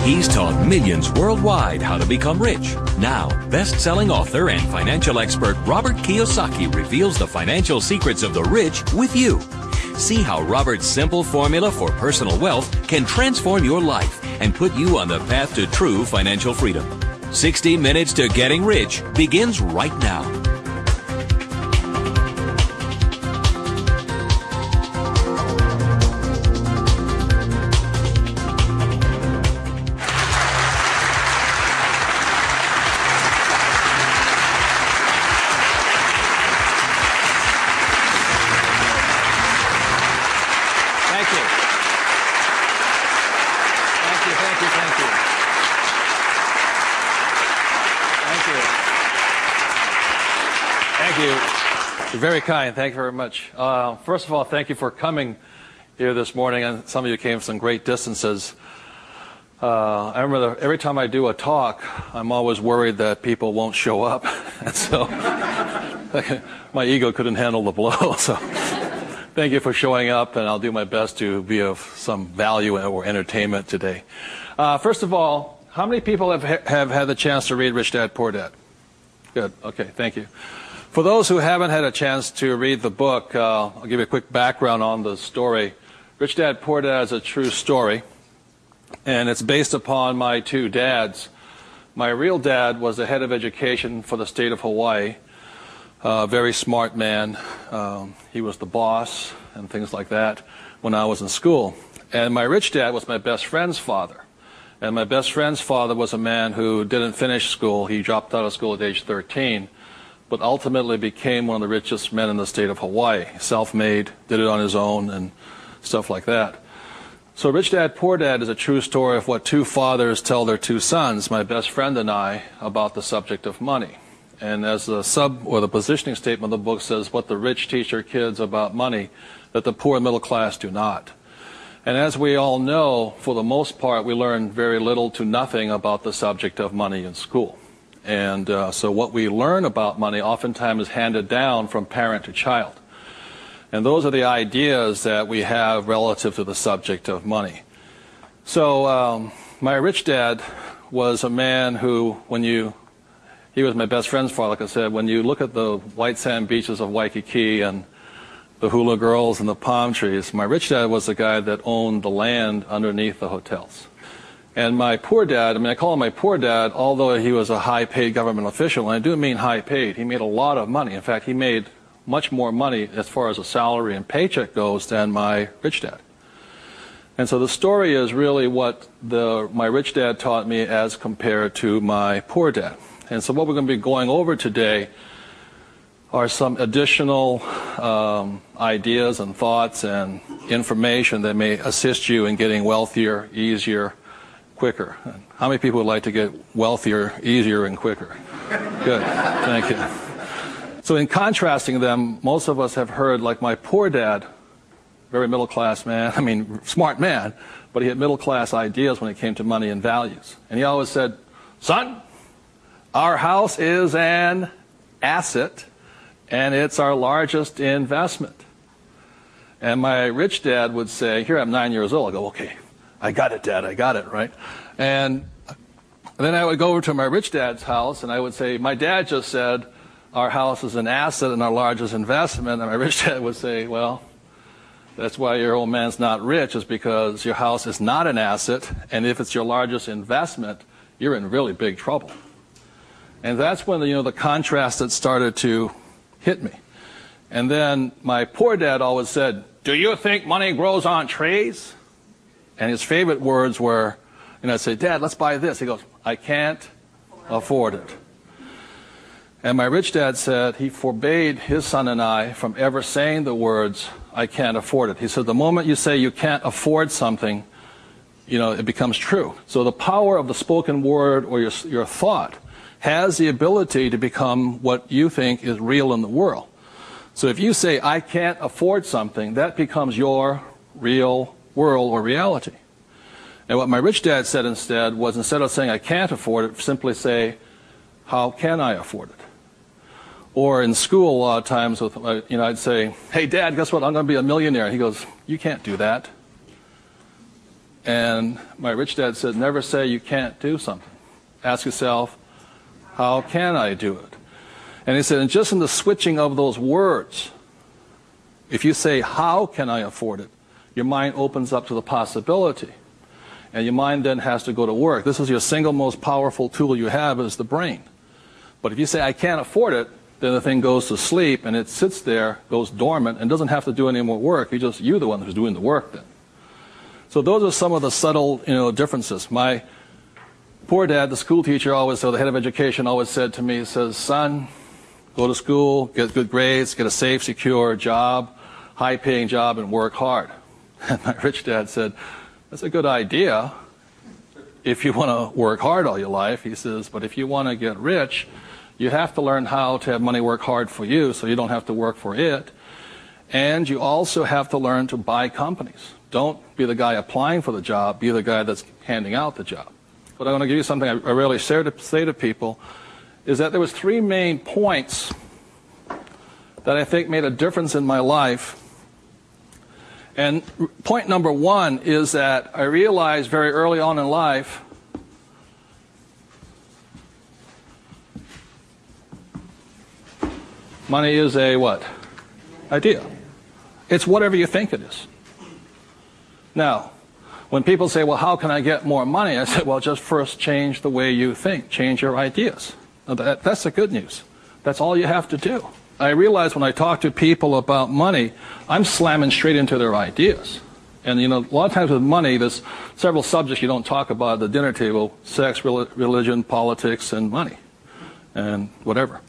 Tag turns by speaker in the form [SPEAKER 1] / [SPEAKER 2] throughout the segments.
[SPEAKER 1] He's taught millions worldwide how to become rich. Now, best-selling author and financial expert Robert Kiyosaky reveals the financial secrets of the rich with you. See how Robert's simple formula for personal wealth can transform your life and put you on the path to true financial freedom. 60 Minutes to Getting Rich begins right now.
[SPEAKER 2] You're very kind. Thank you very much. First of all, thank you for coming here this morning, and some of you came from some great distances. I remember every time I do a talk, I'm always worried that people won't show up, and so my ego couldn't handle the blow. So thank you for showing up, and I'll do my best to be of some value or entertainment today. First of all, how many people have had the chance to read Rich Dad, Poor Dad? Good. Okay, thank you. For those who haven't had a chance to read the book, I'll give you a quick background on the story. Rich Dad, Poor Dad is a true story, and it's based upon my two dads. My real dad was the head of education for the state of Hawaii, a very smart man. He was the boss and things like that when I was in school. And my rich dad was my best friend's father. And my best friend's father was a man who didn't finish school. He dropped out of school at age 13. But ultimately became one of the richest men in the state of Hawaii. Self-made, did it on his own, and stuff like that. So Rich Dad, Poor Dad is a true story of what two fathers tell their two sons, my best friend and I, about the subject of money. And as the the positioning statement of the book says, what the rich teach their kids about money, that the poor and middle class do not. And as we all know, for the most part, we learn very little to nothing about the subject of money in school. And so what we learn about money oftentimes is handed down from parent to child. And those are the ideas that we have relative to the subject of money. So my rich dad was a man who, he was my best friend's father, like I said, when you look at the white sand beaches of Waikiki and the hula girls and the palm trees, my rich dad was the guy that owned the land underneath the hotels. And my poor dad, I call him my poor dad, although he was a high-paid government official, and I do mean high-paid. He made a lot of money. In fact, he made much more money as far as a salary and paycheck goes than my rich dad. And so the story is really what my rich dad taught me as compared to my poor dad. And so what we're going to be going over today are some additional ideas and thoughts and information that may assist you in getting wealthier, easier, quicker. How many people would like to get wealthier, easier, and quicker? Good. Thank you. So in contrasting them, most of us have heard, like my poor dad, very middle-class man, smart man, but he had middle-class ideas when it came to money and values. And he always said, son, our house is an asset, and it's our largest investment. And my rich dad would say, here I'm 9 years old. I go, okay. I got it, Dad, I got it, right? And then I would go over to my rich dad's house, and I would say, my dad just said, our house is an asset and our largest investment. And my rich dad would say, well, that's why your old man's not rich, is because your house is not an asset, and if it's your largest investment, you're in really big trouble. And that's when the contrast that started to hit me. And then my poor dad always said, do you think money grows on trees? And his favorite words were, I'd say, Dad, let's buy this. He goes, I can't afford it. And my rich dad said he forbade his son and I from ever saying the words, I can't afford it. He said, the moment you say you can't afford something, it becomes true. So the power of the spoken word or your thought has the ability to become what you think is real in the world. So if you say, I can't afford something, that becomes your real world or reality. And what my rich dad said instead was, instead of saying I can't afford it, simply say, how can I afford it? Or in school a lot of times, I'd say, hey Dad, guess what, I'm going to be a millionaire. He goes, you can't do that. And my rich dad said, never say you can't do something. Ask yourself, how can I do it? And he said, and just in the switching of those words, if you say, how can I afford it, your mind opens up to the possibility. And your mind then has to go to work. This is your single most powerful tool you have is the brain. But if you say, I can't afford it, then the thing goes to sleep and it sits there, goes dormant, and doesn't have to do any more work. You're the one who's doing the work then. So those are some of the subtle, differences. My poor dad, the school teacher, the head of education, always said to me, he says, son, go to school, get good grades, get a safe, secure job, high-paying job, and work hard. And my rich dad said, that's a good idea if you want to work hard all your life. He says, but if you want to get rich, you have to learn how to have money work hard for you so you don't have to work for it. And you also have to learn to buy companies. Don't be the guy applying for the job, be the guy that's handing out the job. But I want to give you something I rarely say to people, is that there was 3 main points that I think made a difference in my life. And point number 1 is that I realized very early on in life money is a what? Idea. It's whatever you think it is. Now, when people say, well, how can I get more money? I say, well, just first change the way you think. Change your ideas. Now, that's the good news. That's all you have to do. I realize when I talk to people about money, I'm slamming straight into their ideas. And, a lot of times with money, there's several subjects you don't talk about at the dinner table: sex, religion, politics, and money, and whatever.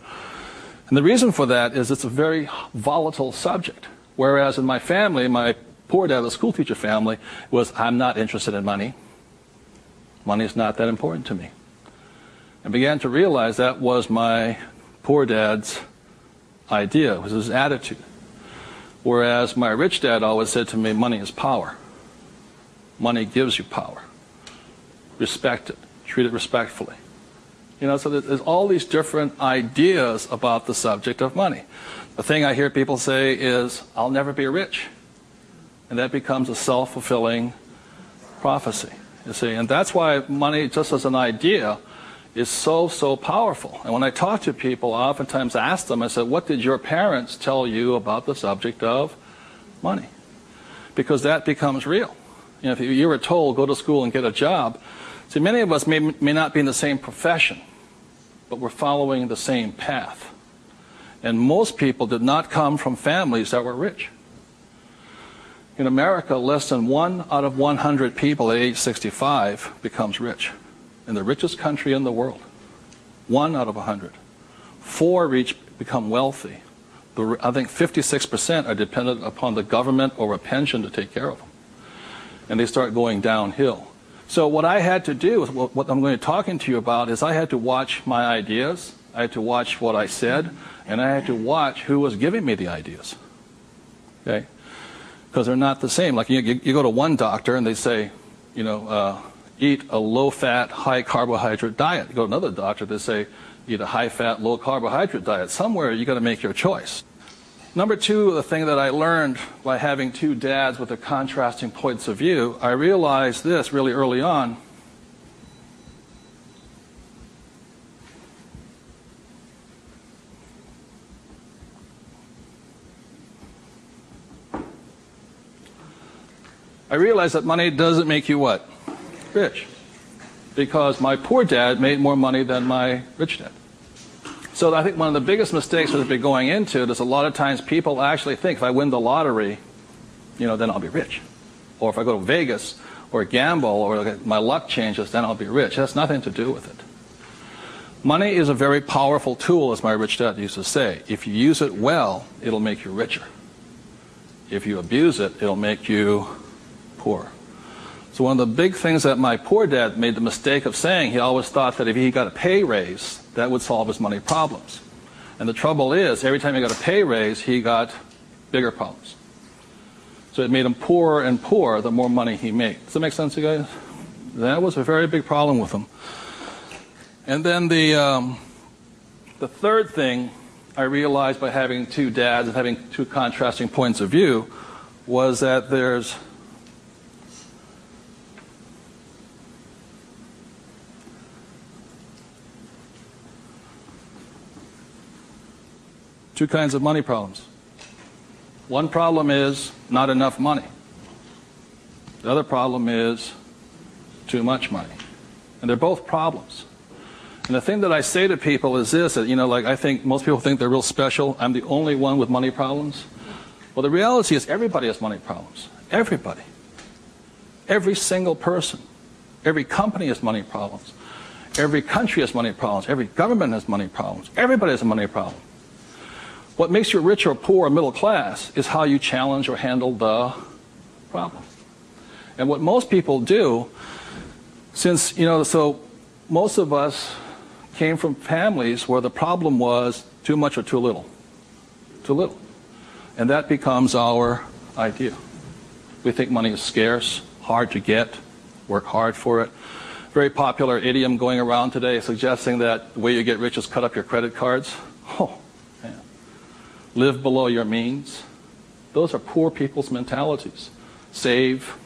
[SPEAKER 2] And the reason for that is it's a very volatile subject. Whereas in my family, my poor dad, the school teacher family, was, I'm not interested in money. Money is not that important to me. I began to realize that was my poor dad's idea, it was his attitude. Whereas my rich dad always said to me, money is power. Money gives you power. Respect it. Treat it respectfully. So there's all these different ideas about the subject of money. The thing I hear people say is, I'll never be rich. And that becomes a self-fulfilling prophecy, you see. And that's why money, just as an idea, is so, so powerful. And when I talk to people, I oftentimes ask them, I said, what did your parents tell you about the subject of money? Because that becomes real. If you were told, go to school and get a job, see, many of us may not be in the same profession, but we're following the same path. And most people did not come from families that were rich. In America, less than 1 out of 100 people at age 65 becomes rich. In the richest country in the world. 1 out of 100. 4 become wealthy. I think 56% are dependent upon the government or a pension to take care of them. And they start going downhill. So what I had to do, what I'm going to be talking to you about, is I had to watch my ideas, I had to watch what I said, and I had to watch who was giving me the ideas. Okay? Because they're not the same. Like you go to one doctor and they say, eat a low-fat, high-carbohydrate diet. You go to another doctor, they say, eat a high-fat, low-carbohydrate diet. Somewhere you got to make your choice. Number 2, the thing that I learned by having 2 dads with their contrasting points of view, I realized this really early on. I realized that money doesn't make you what? Rich. Because my poor dad made more money than my rich dad. So I think one of the biggest mistakes we've been going into is a lot of times people actually think if I win the lottery, then I'll be rich. Or if I go to Vegas or gamble or my luck changes, then I'll be rich. It has nothing to do with it. Money is a very powerful tool, as my rich dad used to say. If you use it well, it'll make you richer. If you abuse it, it'll make you poor. So one of the big things that my poor dad made the mistake of saying, he always thought that if he got a pay raise, that would solve his money problems. And the trouble is, every time he got a pay raise, he got bigger problems. So it made him poorer and poorer the more money he made. Does that make sense, you guys? That was a very big problem with him. And then the third thing I realized by having 2 dads and having 2 contrasting points of view was that there's two kinds of money problems. One problem is not enough money. The other problem is too much money. And they're both problems. And the thing that I say to people is this, that, like I think most people think they're real special. I'm the only one with money problems. Well, the reality is everybody has money problems. Everybody. Every single person. Every company has money problems. Every country has money problems. Every government has money problems. Everybody has a money problem. What makes you rich or poor or middle class is how you challenge or handle the problem. And what most people do, since, so most of us came from families where the problem was too much or too little. Too little. And that becomes our idea. We think money is scarce, hard to get, work hard for it. Very popular idiom going around today suggesting that the way you get rich is cut up your credit cards. Oh, man. Live below your means. Those are poor people's mentalities. Save,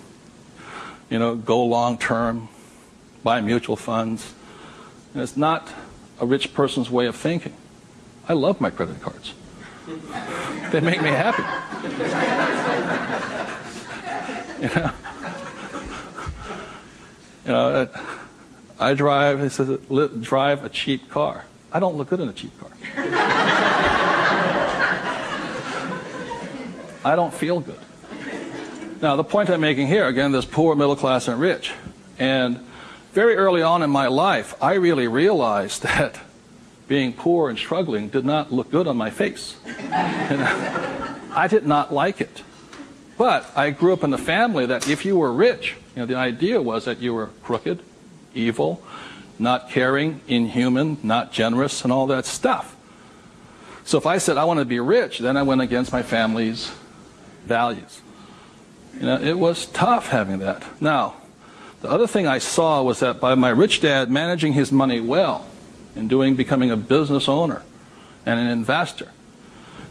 [SPEAKER 2] go long term, buy mutual funds. And it's not a rich person's way of thinking. I love my credit cards. They make me happy. I drive, he says, drive a cheap car. I don't look good in a cheap car. I don't feel good. Now, the point I'm making here, again, there's poor, middle class, and rich. And very early on in my life, I really realized that being poor and struggling did not look good on my face. I did not like it. But I grew up in a family that if you were rich, the idea was that you were crooked, evil, not caring, inhuman, not generous, and all that stuff. So if I said I want to be rich, then I went against my family's values. It was tough having that. Now, the other thing I saw was that by my rich dad managing his money well and becoming a business owner and an investor,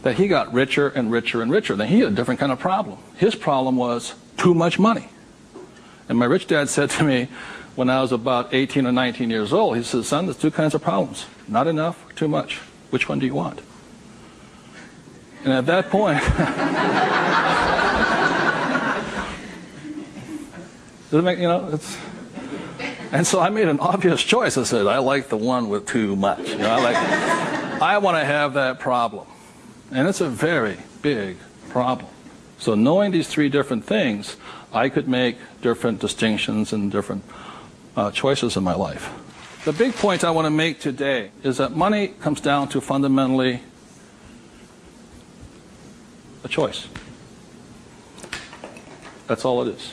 [SPEAKER 2] that he got richer and richer and richer. Then he had a different kind of problem. His problem was too much money. And my rich dad said to me when I was about 18 or 19 years old, he said, son, there's two kinds of problems. Not enough or too much. Which one do you want? And at that point, and so I made an obvious choice. I said, I like the one with too much. I want to have that problem. And it's a very big problem. So knowing these three different things, I could make different distinctions and different choices in my life. The big point I want to make today is that money comes down to fundamentally a choice. That's all it is.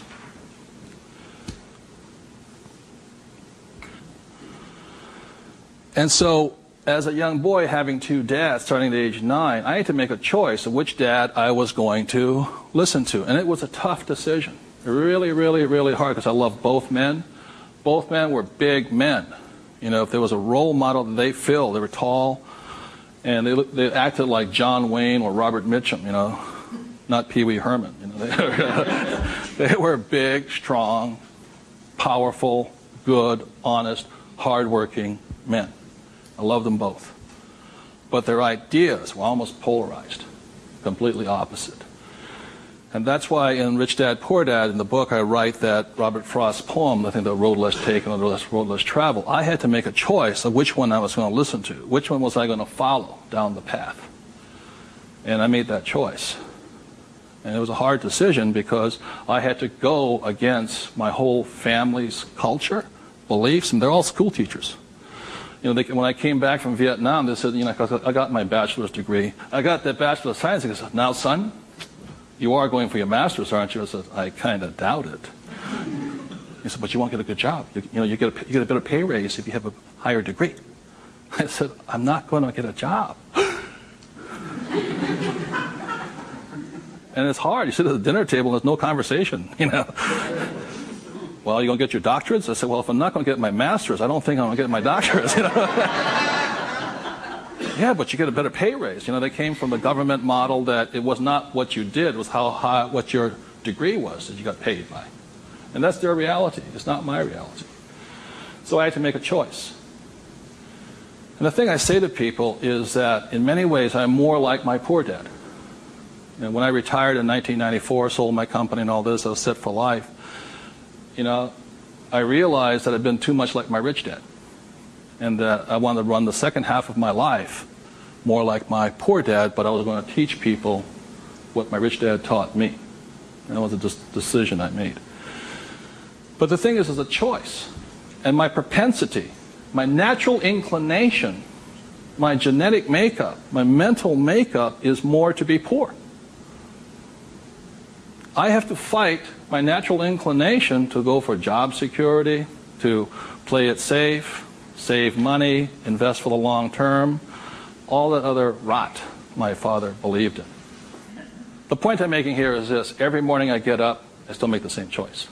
[SPEAKER 2] And so, as a young boy having two dads starting at age 9, I had to make a choice of which dad I was going to listen to. And it was a tough decision. Really, really, really hard because I love both men. Both men were big men. If there was a role model that they filled, they were tall, and they acted like John Wayne or Robert Mitchum, not Pee Wee Herman. They were big, strong, powerful, good, honest, hardworking men. I love them both. But their ideas were almost polarized, completely opposite. And that's why in Rich Dad, Poor Dad, in the book, I write that Robert Frost's poem, I think The Road Less Taken or The Road Less Traveled, I had to make a choice of which one I was going to listen to. Which one was I going to follow down the path? And I made that choice. And it was a hard decision because I had to go against my whole family's culture, beliefs, and they're all school teachers. When I came back from Vietnam, they said, I got my bachelor's degree. I got that Bachelor of Science. They said, now, son, you are going for your master's, aren't you? I said, I kind of doubt it. He said, but you won't get a good job. You get a better pay raise if you have a higher degree. I said, I'm not going to get a job. And it's hard. You sit at the dinner table and there's no conversation, Well, you going to get your doctorates? I said, well, if I'm not going to get my master's, I don't think I'm going to get my doctorates, Yeah, but you get a better pay raise. They came from the government model that it was not what you did, it was how high, what your degree was that you got paid by. And that's their reality. It's not my reality. So I had to make a choice. And the thing I say to people is that in many ways I'm more like my poor dad. You know, when I retired in 1994, sold my company and all this, I was set for life. You know, I realized that I'd been too much like my rich dad, and that I wanted to run the second half of my life more like my poor dad, but I was going to teach people what my rich dad taught me. And that was a decision I made. But the thing is, it's a choice. And my propensity, my natural inclination, my genetic makeup, my mental makeup is more to be poor. I have to fight my natural inclination to go for job security, to play it safe, save money, invest for the long term, all that other rot my father believed in. The point I'm making here is this: every morning I get up, I still make the same choice.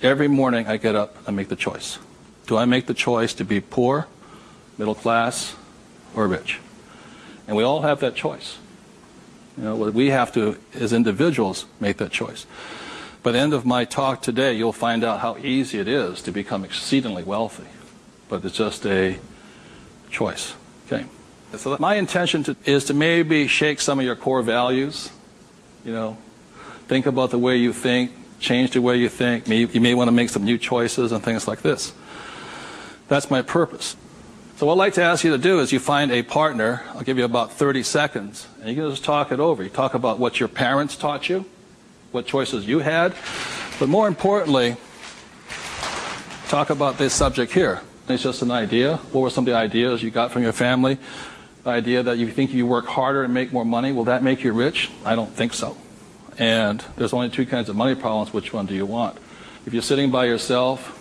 [SPEAKER 2] Every morning I get up, I make the choice. Do I make the choice to be poor, middle class, or rich? And we all have that choice. You know, we have to, as individuals, make that choice. By the end of my talk today, you'll find out how easy it is to become exceedingly wealthy. But it's just a choice. Okay. So my intention is to maybe shake some of your core values. You know, think about the way you think, change the way you think. You may want to make some new choices and things like this. That's my purpose. So what I'd like to ask you to do is you find a partner. I'll give you about 30 seconds, and you can just talk it over. You talk about what your parents taught you, what choices you had, but more importantly, talk about this subject here. It's just an idea. What were some of the ideas you got from your family? The idea that you think you work harder and make more money, will that make you rich? I don't think so. And there's only two kinds of money problems. Which one do you want? If you're sitting by yourself,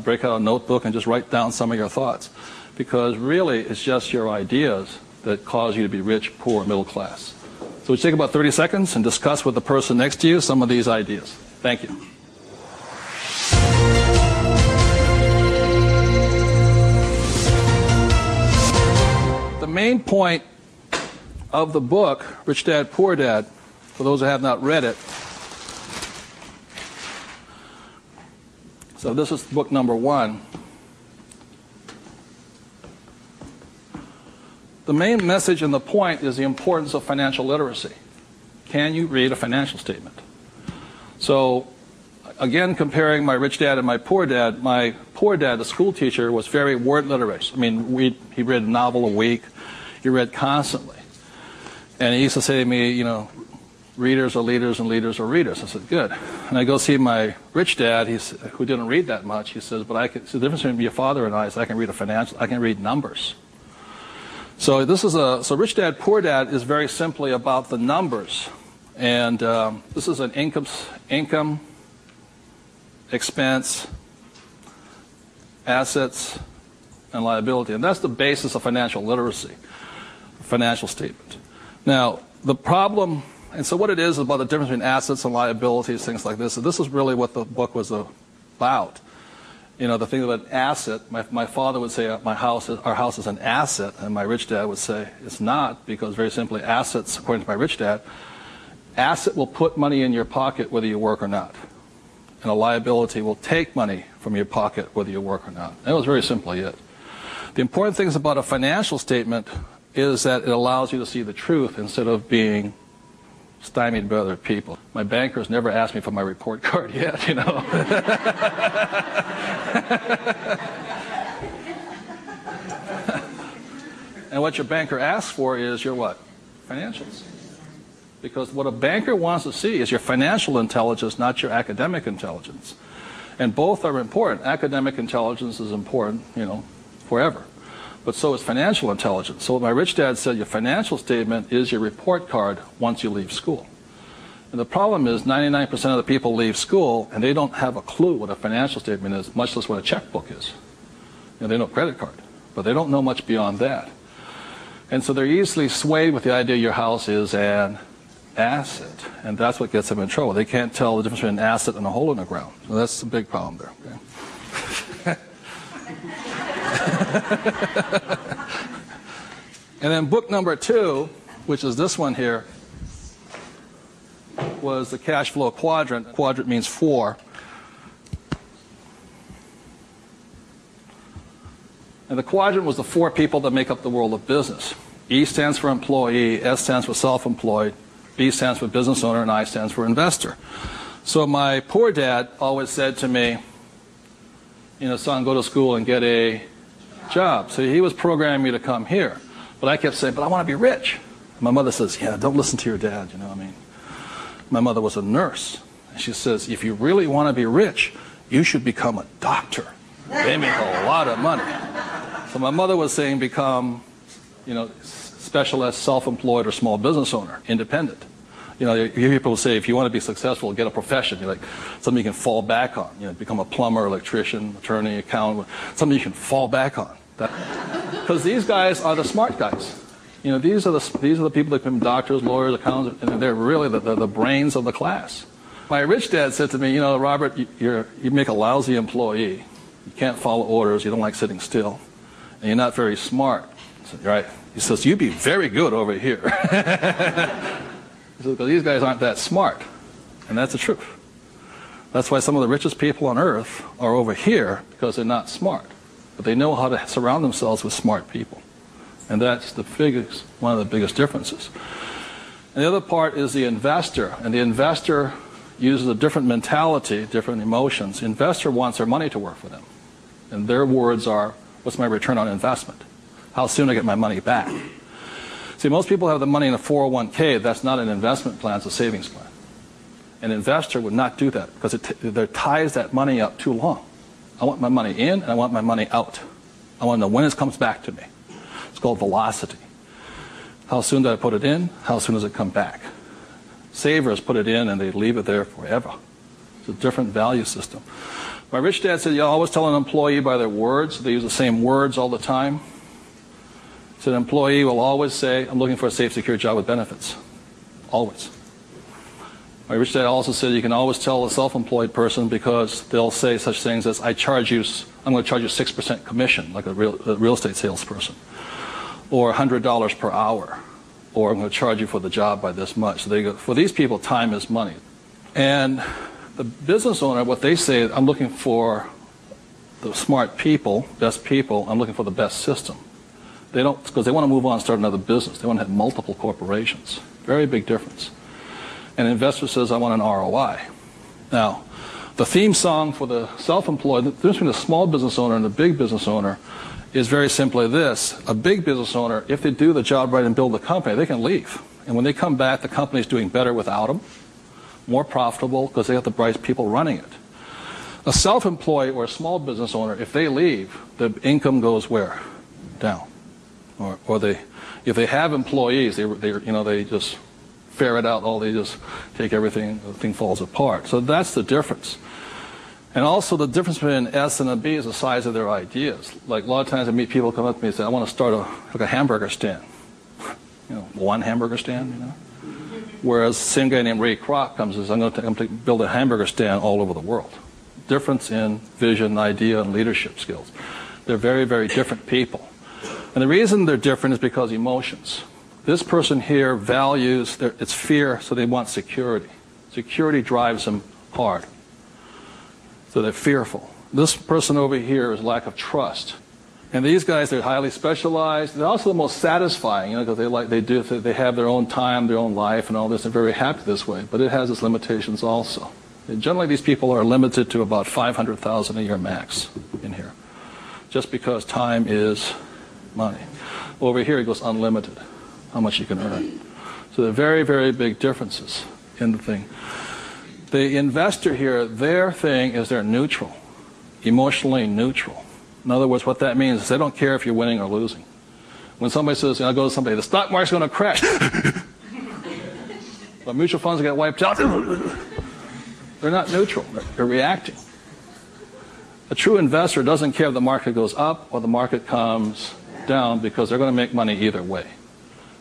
[SPEAKER 2] break out a notebook and just write down some of your thoughts. Because really, it's just your ideas that cause you to be rich, poor, middle class. So we take about 30 seconds and discuss with the person next to you some of these ideas. Thank you. The main point of the book, Rich Dad, Poor Dad, for those who have not read it, so this is book number 1. The main message and the point is the importance of financial literacy. Can you read a financial statement? So, again, comparing my rich dad and my poor dad, the school teacher, was very word literate. I mean, he read a novel a week. He read constantly. And he used to say to me, you know, readers are leaders and leaders are readers. I said, good. And I go see my rich dad, who didn't read that much. He says, but the difference between your father and I is I can read numbers. So so Rich Dad, Poor Dad is very simply about the numbers. And this is an income, expense, assets, and liability. And that's the basis of financial literacy, financial statement. Now, the problem, and so what it is about the difference between assets and liabilities, things like this. So this is really what the book was about. You know, the thing about an asset, my father would say our house is an asset, and my rich dad would say it's not, because very simply assets, according to my rich dad, asset will put money in your pocket whether you work or not. And a liability will take money from your pocket whether you work or not. That was very simply it. The important things about a financial statement is that it allows you to see the truth instead of being stymied by other people. My bankers never asked me for my report card yet, you know. And what your banker asks for is your what? Financials. Because what a banker wants to see is your financial intelligence, not your academic intelligence. And both are important. Academic intelligence is important, you know, forever. But so is financial intelligence. So my rich dad said your financial statement is your report card once you leave school. And the problem is 99% of the people leave school and they don't have a clue what a financial statement is, much less what a checkbook is. You know, they know credit card, but they don't know much beyond that. And so they're easily swayed with the idea your house is an asset, and that's what gets them in trouble. They can't tell the difference between an asset and a hole in the ground. So that's a big problem there. Okay? And then book number 2, which is this one here, was the cash flow quadrant. Quadrant means 4. And the quadrant was the 4 people that make up the world of business. E stands for employee, S stands for self-employed, B stands for business owner, and I stands for investor. So my poor dad always said to me, son, go to school and get a job. So he was programming me to come here. But I kept saying, but I want to be rich. My mother says, yeah, don't listen to your dad, My mother was a nurse. And she says, if you really want to be rich, you should become a doctor. They make a lot of money. So my mother was saying become, specialist, self-employed, or small business owner, independent. You hear people say, if you want to be successful, get a profession. Something you can fall back on. Become a plumber, electrician, attorney, accountant, something you can fall back on. Because these guys are the smart guys. These are the people that become doctors, lawyers, accountants, and they're really the brains of the class. My rich dad said to me, Robert, you make a lousy employee. You can't follow orders. You don't like sitting still. And you're not very smart. I said, right. He says, you'd be very good over here. He says, because these guys aren't that smart. And that's the truth. That's why some of the richest people on earth are over here, because they're not smart. But they know how to surround themselves with smart people. And that's one of the biggest differences. And the other part is the investor. And the investor uses a different mentality, different emotions. The investor wants their money to work for them. And their words are, what's my return on investment? How soon I get my money back? See, most people have the money in a 401k. That's not an investment plan, it's a savings plan. An investor would not do that because it ties that money up too long. I want my money in and I want my money out. I want to know when it comes back to me. It's called velocity. How soon do I put it in? How soon does it come back? Savers put it in and they leave it there forever. It's a different value system. My rich dad said, you always tell an employee by their words. They use the same words all the time. So an employee will always say, I'm looking for a safe, secure job with benefits. Always. My rich dad also said you can always tell a self-employed person because they'll say such things as, I'm going to charge you 6% commission, like a real estate salesperson, or $100 per hour, or I'm going to charge you for the job by this much. So they go, for these people, time is money. And the business owner, what they say, I'm looking for the smart people, best people, I'm looking for the best system. They don't, because they want to move on and start another business. They want to have multiple corporations. Very big difference. An investor says, I want an ROI. Now, the theme song for the self-employed, the difference between a small business owner and a big business owner is very simply this. A big business owner, if they do the job right and build the company, they can leave. And when they come back, the company's doing better without them, more profitable because they have the bright people running it. A self-employed or a small business owner, if they leave, the income goes where? Down. Or if they have employees, they just ferret out they just take everything, the thing falls apart. So that's the difference. And also the difference between an S and a B is the size of their ideas. Like a lot of times I meet people come up to me and say, I want to start a hamburger stand. One hamburger stand, Whereas the same guy named Ray Kroc comes and says, I'm going to build a hamburger stand all over the world. Difference in vision, idea, and leadership skills. They're very, very different people. And the reason they're different is because emotions. This person here values, it's fear, so they want security. Security drives them hard. So they're fearful. This person over here is lack of trust. And these guys, they're highly specialized. They're also the most satisfying, because they have their own time, their own life, and all this. They're very happy this way, but it has its limitations also. And generally, these people are limited to about $500,000 a year max in here, just because time is money. Over here, it goes unlimited, how much you can earn. So there are very, very big differences in the thing. The investor here, their thing is they're neutral, emotionally neutral. In other words, what that means is they don't care if you're winning or losing. When somebody says, I go to somebody, the stock market's going to crash. But mutual funds get wiped out. They're not neutral. They're reacting. A true investor doesn't care if the market goes up or the market comes down because they're going to make money either way.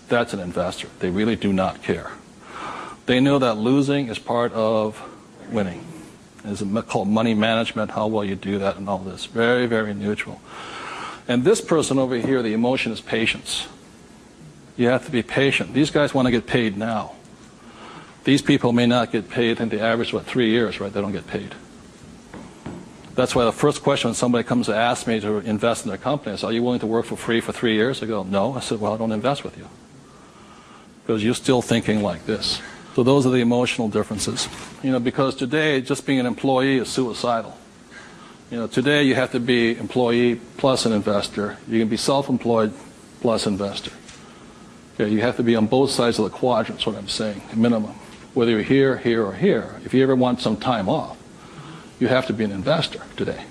[SPEAKER 2] That's an investor. They really do not care. They know that losing is part of winning. It's called money management, how well you do that and all this. Very, very neutral. And this person over here, the emotion is patience. You have to be patient. These guys want to get paid now. These people may not get paid, I think the average is 3 years, right? They don't get paid. That's why the first question when somebody comes to ask me to invest in their company is, are you willing to work for free for 3 years? I go, no. I said, well, I don't invest with you. Because you're still thinking like this. So those are the emotional differences. Because today, just being an employee is suicidal. Today you have to be employee plus an investor. You can be self-employed plus investor. Okay, you have to be on both sides of the quadrant, is what I'm saying, minimum. Whether you're here, here, or here. If you ever want some time off, you have to be an investor today.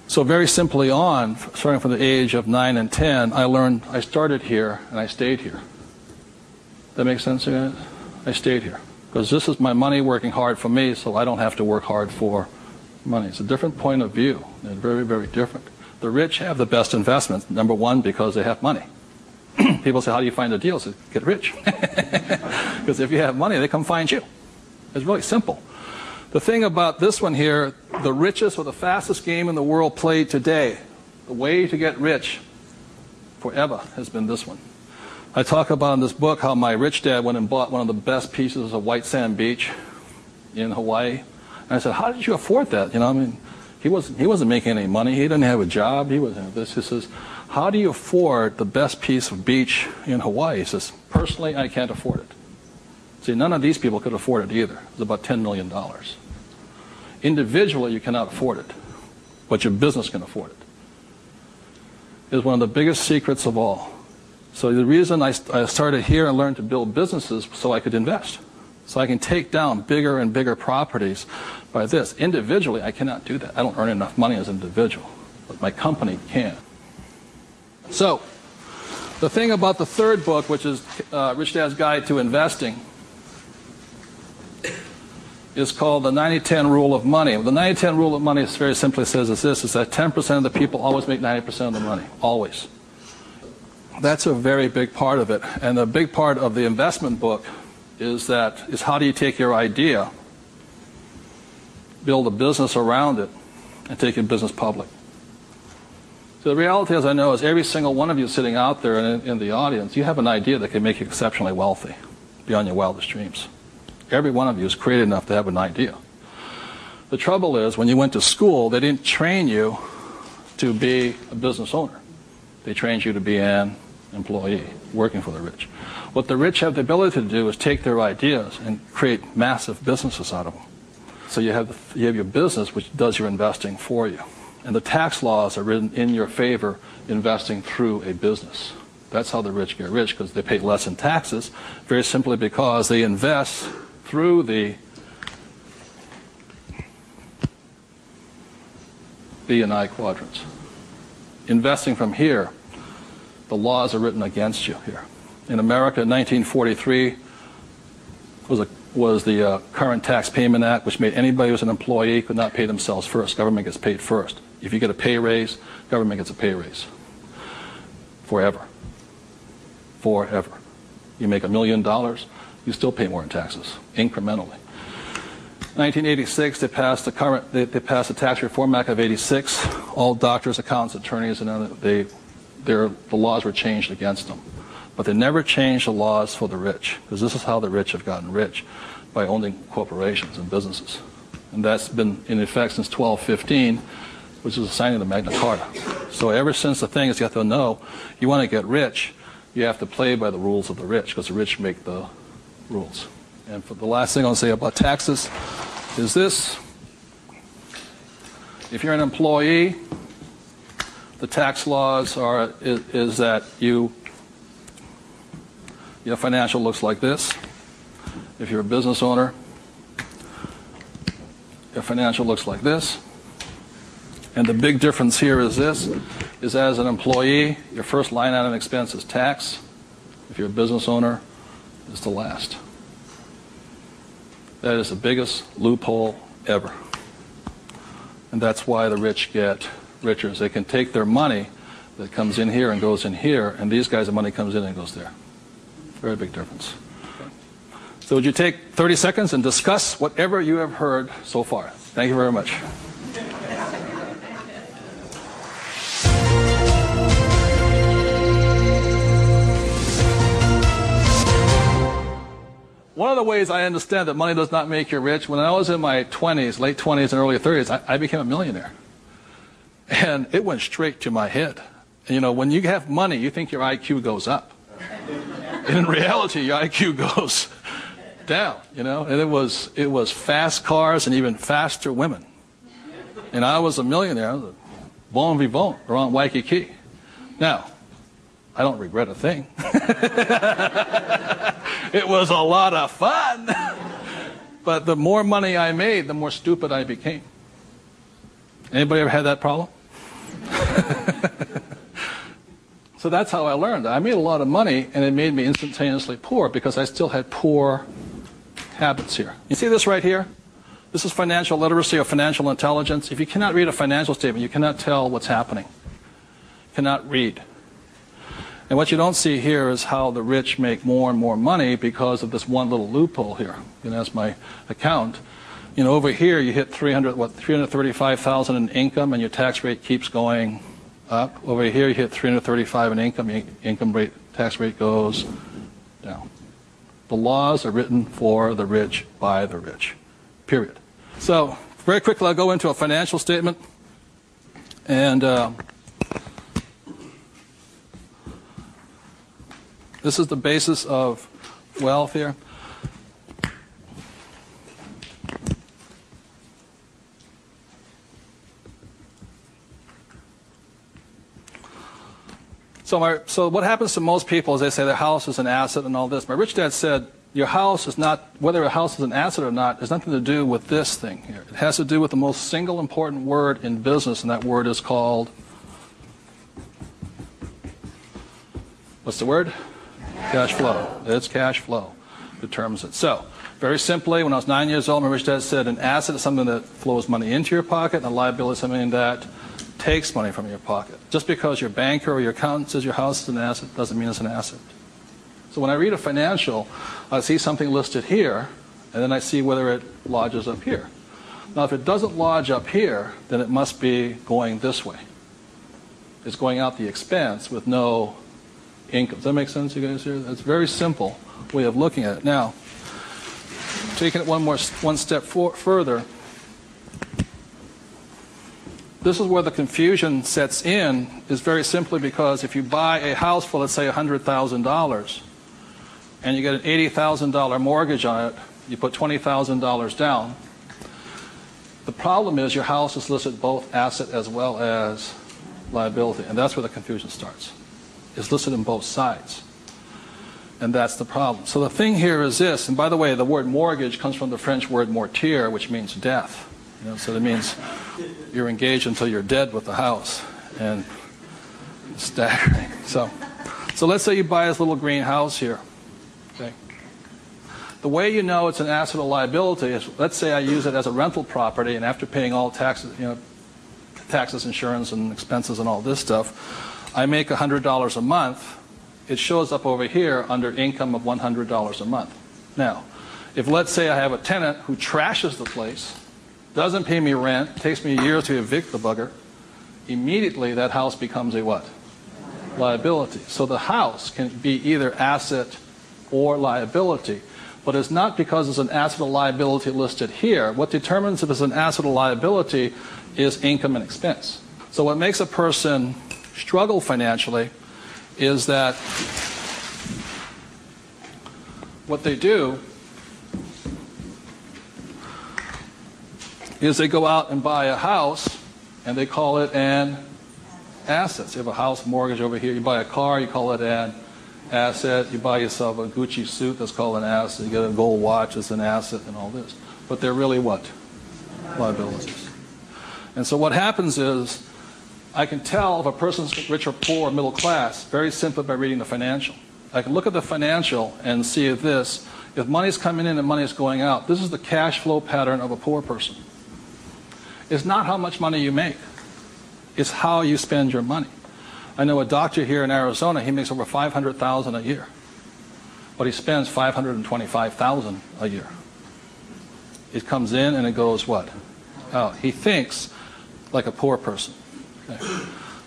[SPEAKER 2] So very simply on, starting from the age of 9 and 10, I started here and I stayed here. That makes sense, guys? I stayed here. Because this is my money working hard for me, so I don't have to work hard for money. It's a different point of view. They're very, very different. The rich have the best investments, number one, because they have money. People say, how do you find the deals? I say, get rich. Because if you have money, they come find you. It's really simple. The thing about this one here, the richest or the fastest game in the world played today, the way to get rich forever has been this one. I talk about in this book how my rich dad went and bought one of the best pieces of white sand beach in Hawaii. And I said, how did you afford that? He wasn't making any money. He didn't have a job. He wasn't this. He says, how do you afford the best piece of beach in Hawaii? He says, personally, I can't afford it. See, none of these people could afford it either. It's about $10 million. Individually, you cannot afford it, but your business can afford it. It's one of the biggest secrets of all. So the reason I started here and learned to build businesses so I could invest. So I can take down bigger and bigger properties by this. Individually, I cannot do that. I don't earn enough money as an individual, but my company can. So the thing about the third book, which is Rich Dad's Guide to Investing, is called the 90-10 Rule of Money. The 90-10 Rule of Money very simply says is this, is that 10% of the people always make 90% of the money. Always. That's a very big part of it. And a big part of the investment book is how do you take your idea, build a business around it, and take your business public. So the reality, as I know, is every single one of you sitting out there in the audience, you have an idea that can make you exceptionally wealthy beyond your wildest dreams. Every one of you is creative enough to have an idea. The trouble is, when you went to school, they didn't train you to be a business owner. They trained you to be an employee, working for the rich. What the rich have the ability to do is take their ideas and create massive businesses out of them. So you have your business, which does your investing for you. And the tax laws are written in your favor, investing through a business. That's how the rich get rich, because they pay less in taxes, very simply because they invest through the B and I quadrants. Investing from here, the laws are written against you here. In America, 1943 was the Current Tax Payment Act, which made anybody who was an employee could not pay themselves first. Government gets paid first. If you get a pay raise, government gets a pay raise. Forever. Forever. You make $1 million, you still pay more in taxes, incrementally. 1986, they passed the Tax Reform Act of '86. All doctors, accountants, attorneys, and the laws were changed against them. But they never changed the laws for the rich, because this is how the rich have gotten rich, by owning corporations and businesses. And that's been in effect since 1215, which is the signing of the Magna Carta. So ever since, the thing is, you have to know, you want to get rich, you have to play by the rules of the rich, because the rich make the rules. And for the last thing I'll say about taxes is this. If you're an employee, the tax laws is that your financial looks like this. If you're a business owner, your financial looks like this. And the big difference here is this, is as an employee, your first line item expense is tax. If you're a business owner, it's the last. That is the biggest loophole ever. And that's why the rich get richer. They can take their money that comes in here and goes in here, and these guys' money comes in and goes there. Very big difference. Okay. So would you take 30 seconds and discuss whatever you have heard so far? Thank you very much. one of the ways I understand that money does not make you rich, when I was in my 20s, late 20s and early 30s, I became a millionaire. And it went straight to my head. And, you know, when you have money, you think your IQ goes up. And in reality, your IQ goes down, you know. And it was fast cars and even faster women. And I was a millionaire. I was a bon vivant around Waikiki. Now, I don't regret a thing. It was a lot of fun. But the more money I made, the more stupid I became. Anybody ever had that problem? So that's how I learned. I made a lot of money, and it made me instantaneously poor because I still had poor habits here. You see this right here? This is financial literacy or financial intelligence. If you cannot read a financial statement, you cannot tell what's happening. You cannot read. And what you don't see here is how the rich make more and more money because of this one little loophole here. You know, that's my account. You know, over here you hit 335,000 in income, and your tax rate keeps going up. Over here you hit 335 in income, your income rate, tax rate goes down. The laws are written for the rich by the rich. Period. So very quickly, I'll go into a financial statement, and this is the basis of wealth here. So what happens to most people is they say their house is an asset and all this. My rich dad said, your house is not, whether a house is an asset or not, has nothing to do with this thing here. It has to do with the most single important word in business, and that word is called, what's the word? Cash flow. It's cash flow determines it. So, very simply, when I was 9 years old, my rich dad said an asset is something that flows money into your pocket, and a liability is something that takes money from your pocket. Just because your banker or your accountant says your house is an asset doesn't mean it's an asset. So when I read a financial, I see something listed here, and then I see whether it lodges up here. Now, if it doesn't lodge up here, then it must be going this way. It's going out the expense with no income. Does that make sense, you guys here? That's a very simple way of looking at it. Now, taking it one step further, this is where the confusion sets in, is very simply because if you buy a house for, let's say, $100,000, and you get an $80,000 mortgage on it, you put $20,000 down, the problem is your house is listed both asset as well as liability, and that's where the confusion starts. It's listed in both sides, and that's the problem. So the thing here is this, and by the way, the word mortgage comes from the French word mortier, which means death. You know, so that means you're engaged until you're dead with the house, and it's staggering. So let's say you buy this little green house here. Okay. The way you know it's an asset or liability is, let's say I use it as a rental property, and after paying all taxes, you know, taxes, insurance, and expenses, and all this stuff, I make $100 a month. It shows up over here under income of $100 a month. Now, if let's say I have a tenant who trashes the place, doesn't pay me rent, takes me a year to evict the bugger, immediately that house becomes a what? Liability. So the house can be either asset or liability, but it's not because it's an asset or liability listed here. What determines if it's an asset or liability is income and expense. So what makes a person struggle financially is that what they do is they go out and buy a house, and they call it an asset. So you have a house mortgage over here. You buy a car, you call it an asset. You buy yourself a Gucci suit, that's called an asset. You get a gold watch, it's an asset, and all this. But they're really what? Liabilities. And so what happens is, I can tell if a person's rich or poor or middle class very simply by reading the financial. I can look at the financial and see this. If money's coming in and money's going out, this is the cash flow pattern of a poor person. It's not how much money you make. It's how you spend your money. I know a doctor here in Arizona, he makes over $500,000 a year. But he spends $525,000 a year. It comes in and it goes what? Out. He thinks like a poor person. Okay.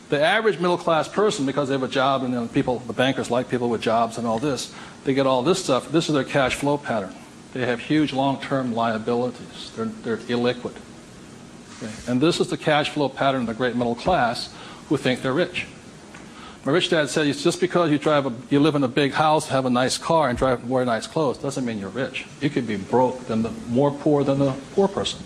[SPEAKER 2] The average middle class person, because they have a job and, you know, the bankers like people with jobs and all this, they get all this stuff. This is their cash flow pattern. They have huge long-term liabilities. They're illiquid. Okay? And this is the cash flow pattern of the great middle class who think they're rich. My rich dad said, just because you live in a big house, have a nice car, and wear nice clothes, doesn't mean you're rich. You could be broke, more poor than the poor person.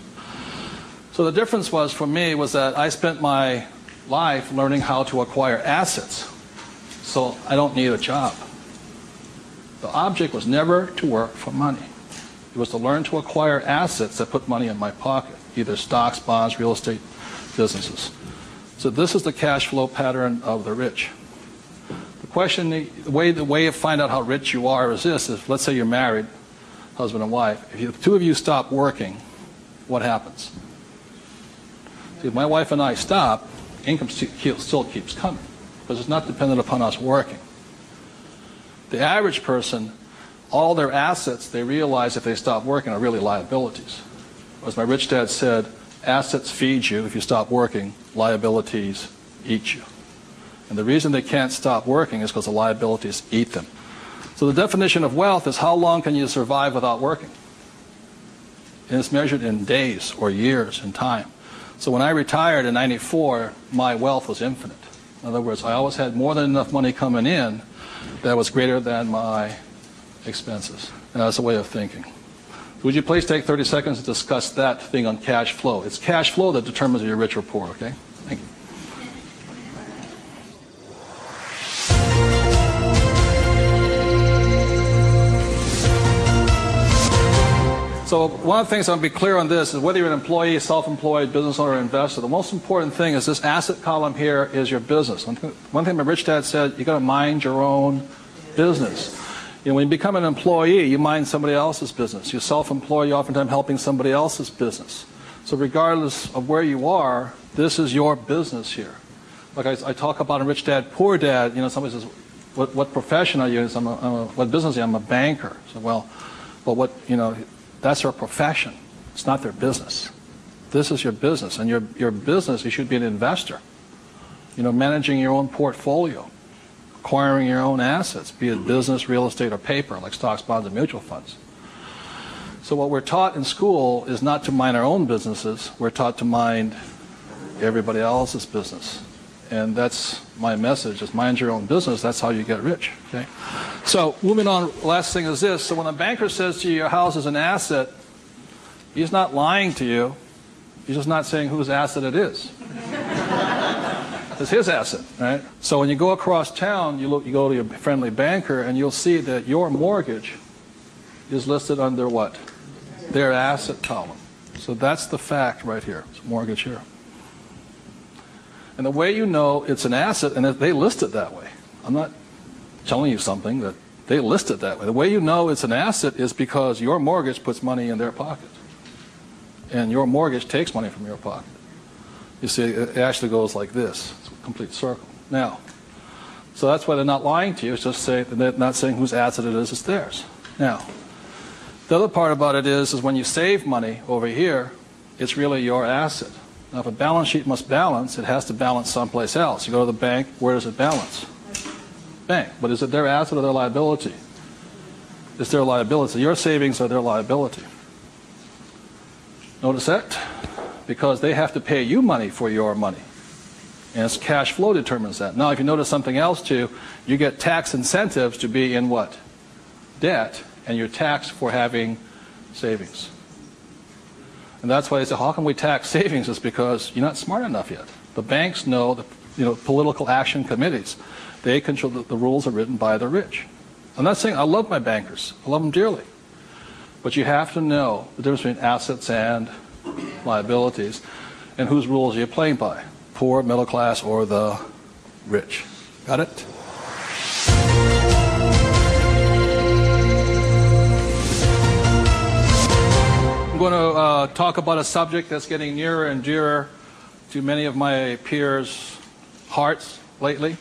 [SPEAKER 2] So the difference was, for me, was that I spent my life learning how to acquire assets. So I don't need a job. The object was never to work for money. It was to learn to acquire assets that put money in my pocket, either stocks, bonds, real estate, businesses. So this is the cash flow pattern of the rich. The way to find out how rich you are is this: let's say you're married, husband and wife. If the two of you stop working, what happens? See, if my wife and I stop, income still keeps coming, because it's not dependent upon us working. The average person, all their assets, they realize if they stop working, are really liabilities. As my rich dad said, assets feed you if you stop working, liabilities eat you. And the reason they can't stop working is because the liabilities eat them. So the definition of wealth is how long can you survive without working? And it's measured in days or years in time. So when I retired in '94, my wealth was infinite. In other words, I always had more than enough money coming in that was greater than my expenses. And that's a way of thinking. Would you please take 30 seconds to discuss that thing on cash flow? It's cash flow that determines if you're rich or poor, okay? Thank you. So one of the things I want to be clear on this is whether you're an employee, self-employed, business owner, or investor, the most important thing is this asset column here is your business. One thing my rich dad said, you got to mind your own business. You know, when you become an employee, you mind somebody else's business. You're self-employed, you're oftentimes helping somebody else's business. So regardless of where you are, this is your business here. Like I talk about a rich dad, poor dad, you know, somebody says, what profession are you? What business are you? I'm a banker. So, well, what, you know, that's their profession. It's not their business. This is your business. And your business, you should be an investor. You know, managing your own portfolio, acquiring your own assets, be it business, real estate, or paper, like stocks, bonds, and mutual funds. So what we're taught in school is not to mind our own businesses. We're taught to mind everybody else's business. And that's my message, is mind your own business. That's how you get rich. Okay? So moving on, last thing is this. So when a banker says to you your house is an asset, he's not lying to you. He's just not saying whose asset it is. It's his asset, right? So when you go across town, you go to your friendly banker, and you'll see that your mortgage is listed under what? Their asset column. So that's the fact right here. It's mortgage here. And the way you know it's an asset, and they list it that way. I'm not telling you something, that they list it that way. The way you know it's an asset is because your mortgage puts money in their pocket. And your mortgage takes money from your pocket. You see, it actually goes like this. It's a complete circle. Now, so that's why they're not lying to you. It's just they're not saying whose asset it is, it's theirs. Now, the other part about it is when you save money over here, it's really your asset. Now, if a balance sheet must balance, it has to balance someplace else. You go to the bank, where does it balance? Bank. But is it their asset or their liability? It's their liability. So your savings are their liability. Notice that? Because they have to pay you money for your money. And it's cash flow determines that. Now, if you notice something else too, you get tax incentives to be in what? Debt, and you're taxed for having savings. And that's why they say, how can we tax savings? It's because you're not smart enough yet. The banks know, political action committees, they control the rules are written by the rich. I'm not saying I love my bankers. I love them dearly. But you have to know the difference between assets and liabilities, and whose rules are you playing by? Poor, middle class, or the rich? Got it? I'm going to talk about a subject that's getting nearer and dearer to many of my peers' hearts lately.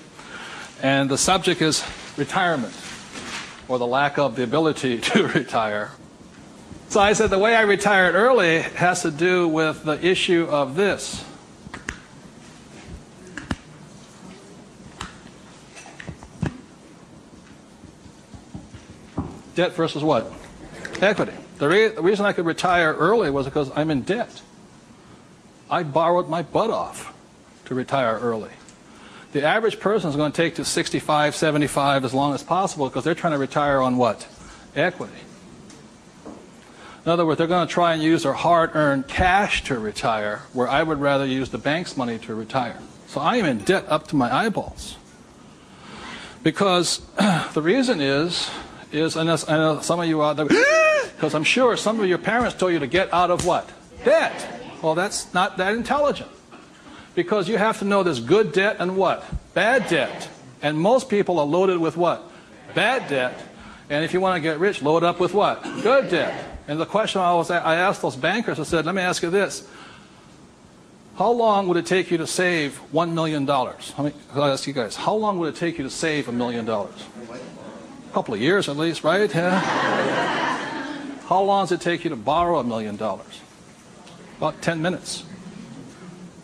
[SPEAKER 2] And the subject is retirement, or the lack of the ability to retire. So I said the way I retired early has to do with the issue of this. Debt versus what? Equity. The reason I could retire early was because I'm in debt. I borrowed my butt off to retire early. The average person is going to take to 65, 75 as long as possible because they're trying to retire on what? Equity. In other words, they're going to try and use their hard-earned cash to retire, where I would rather use the bank's money to retire. So I am in debt up to my eyeballs. Because the reason is I know some of you out there, because I'm sure some of your parents told you to get out of what? Debt. Well, that's not that intelligent. Because you have to know there's good debt and what? Bad debt. And most people are loaded with what? Bad debt. And if you want to get rich, load up with what? Good debt. And the question I asked those bankers, I said, let me ask you this. How long would it take you to save $1 million? I'll ask you guys, how long would it take you to save $1 million? A couple of years at least, right? Yeah. How long does it take you to borrow $1 million? About 10 minutes.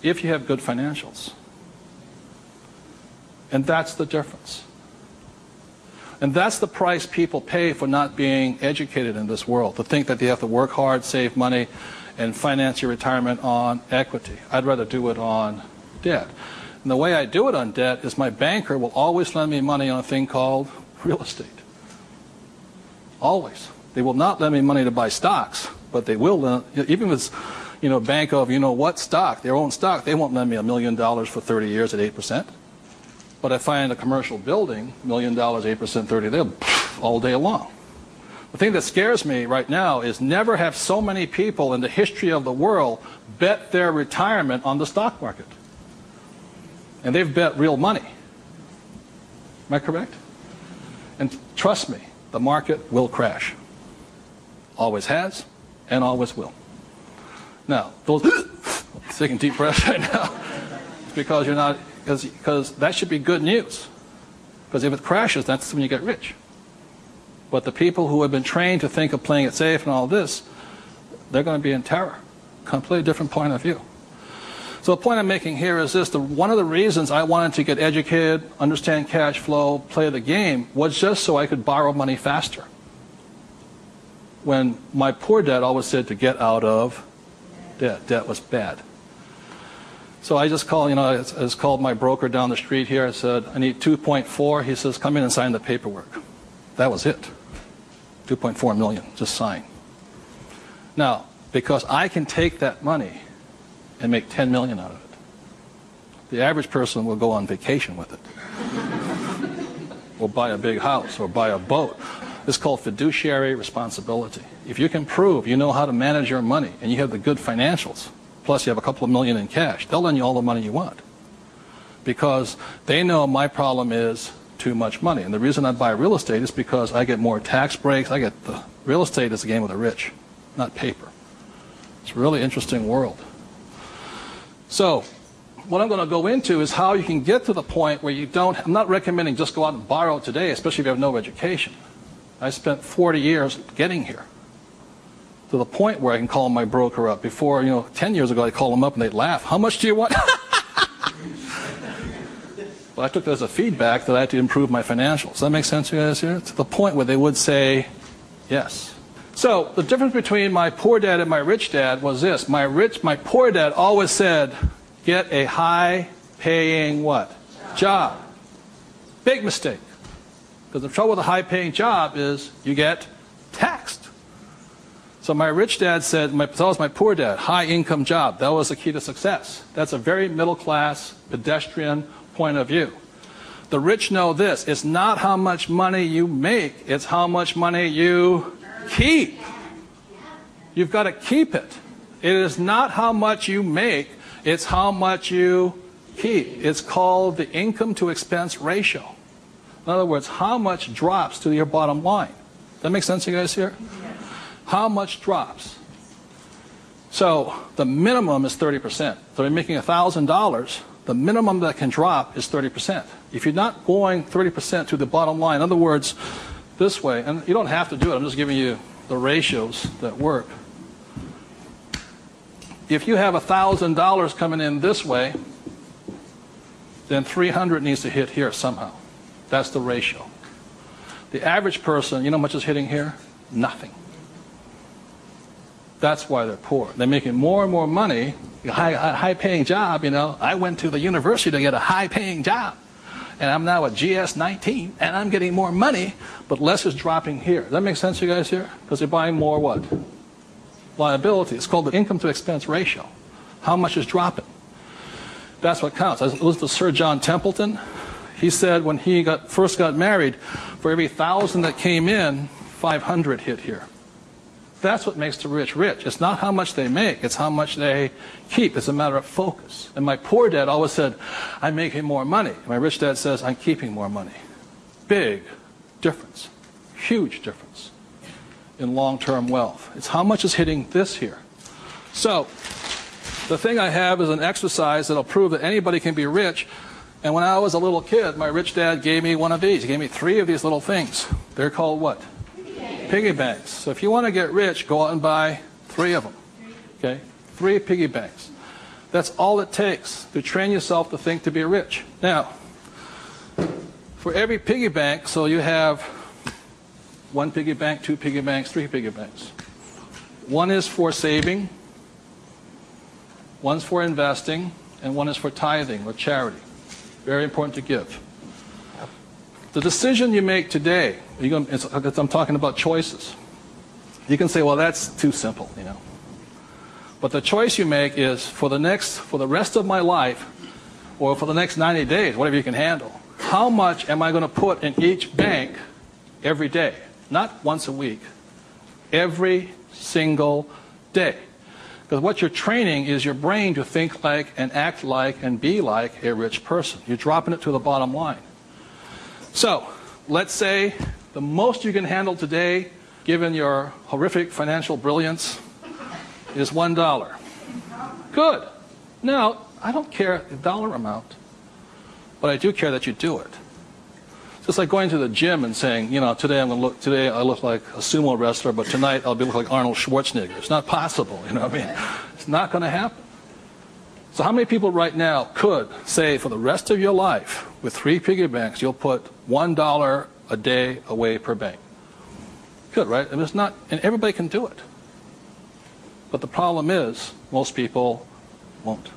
[SPEAKER 2] If you have good financials. And that's the difference. And that's the price people pay for not being educated in this world, to think that they have to work hard, save money, and finance your retirement on equity. I'd rather do it on debt. And the way I do it on debt is my banker will always lend me money on a thing called real estate. Always. They will not lend me money to buy stocks, but they will lend, even if it's, bank of what stock, their own stock, they won't lend me $1 million for 30 years at 8%. But I find a commercial building, $1 million, 8%, 30, they'll all day long. The thing that scares me right now is never have so many people in the history of the world bet their retirement on the stock market. And they've bet real money. Am I correct? And trust me, the market will crash. Always has and always will. Now, those taking deep breaths right now, it's because you're not, because that should be good news. Because if it crashes, that's when you get rich. But the people who have been trained to think of playing it safe and all this, they're going to be in terror. Completely different point of view. So the point I'm making here is this. One of the reasons I wanted to get educated, understand cash flow, play the game, was just so I could borrow money faster. When my poor dad always said to get out of debt. Debt was bad. So I just called, I just called my broker down the street here. I said, I need 2.4. He says, come in and sign the paperwork. That was it. 2.4 million, just sign. Now, because I can take that money and make 10 million out of it, the average person will go on vacation with it. Or buy a big house, or buy a boat. It's called fiduciary responsibility. If you can prove you know how to manage your money and you have the good financials, plus you have a couple of million in cash, they'll lend you all the money you want. Because they know my problem is too much money. And the reason I buy real estate is because I get more tax breaks. The real estate is a game of the rich, not paper. It's a really interesting world. So what I'm going to go into is how you can get to the point where you don't, I'm not recommending just go out and borrow today, especially if you have no education. I spent 40 years getting here to the point where I can call my broker up. Before, 10 years ago, I'd call them up and they'd laugh. How much do you want? But I took that as a feedback that I had to improve my financials. Does that make sense to you guys here? To the point where they would say yes. So the difference between my poor dad and my rich dad was this. My poor dad always said, get a high-paying what? Job. Big mistake. Because the trouble with a high-paying job is you get taxed. So my rich dad said, that was my poor dad, high-income job. That was the key to success. That's a very middle-class, pedestrian point of view. The rich know this. It's not how much money you make. It's how much money you keep. You've got to keep it. It is not how much you make. It's how much you keep. It's called the income to expense ratio. In other words, how much drops to your bottom line. Does that make sense to you guys here? Yes. How much drops? So the minimum is 30%. So you're making $1,000, the minimum that can drop is 30%. If you're not going 30% to the bottom line, in other words, this way, and you don't have to do it, I'm just giving you the ratios that work. If you have $1,000 coming in this way, then 300 needs to hit here somehow. That's the ratio. The average person, you know how much is hitting here? Nothing. That's why they're poor. They're making more and more money, a high-paying job, you know. I went to the university to get a high-paying job, and I'm now at GS-19, and I'm getting more money, but less is dropping here. Does that make sense to you guys here? Because they're buying more what? Liability. It's called the income-to-expense ratio. How much is dropping? That's what counts. I listened to Sir John Templeton. He said when he first got married, for every 1,000 that came in, 500 hit here. That's what makes the rich rich. It's not how much they make, it's how much they keep. It's a matter of focus. And my poor dad always said, I'm making more money. My rich dad says, I'm keeping more money. Big difference. Huge difference in long-term wealth. It's how much is hitting this here. So, the thing I have is an exercise that'll prove that anybody can be rich. And when I was a little kid, my rich dad gave me one of these. He gave me 3 of these little things. They're called what? Piggy banks. So if you want to get rich, go out and buy 3 of them. Okay? 3 piggy banks. That's all it takes to train yourself to think to be rich. Now, for every piggy bank, so you have 1 piggy bank, 2 piggy banks, 3 piggy banks. 1 is for saving, 1's for investing, and 1 is for tithing or charity. Very important to give. The decision you make today, I'm talking about choices. You can say, well, that's too simple, you know. But the choice you make is for the rest of my life, or for the next 90 days, whatever you can handle, how much am I going to put in each bank every day? Not once a week. Every single day. Because what you're training is your brain to think like and act like and be like a rich person. You're dropping it to the bottom line. So, let's say the most you can handle today, given your horrific financial brilliance, is $1. Good. Now, I don't care the dollar amount, but I do care that you do it. Just like going to the gym and saying, you know, today I look like a sumo wrestler, but tonight I'll look like Arnold Schwarzenegger. It's not possible, you know what I mean? It's not going to happen. So how many people right now could say for the rest of your life, with 3 piggy banks, you'll put $1 a day away per bank? Good, right? And it's not, and everybody can do it. But the problem is, most people won't.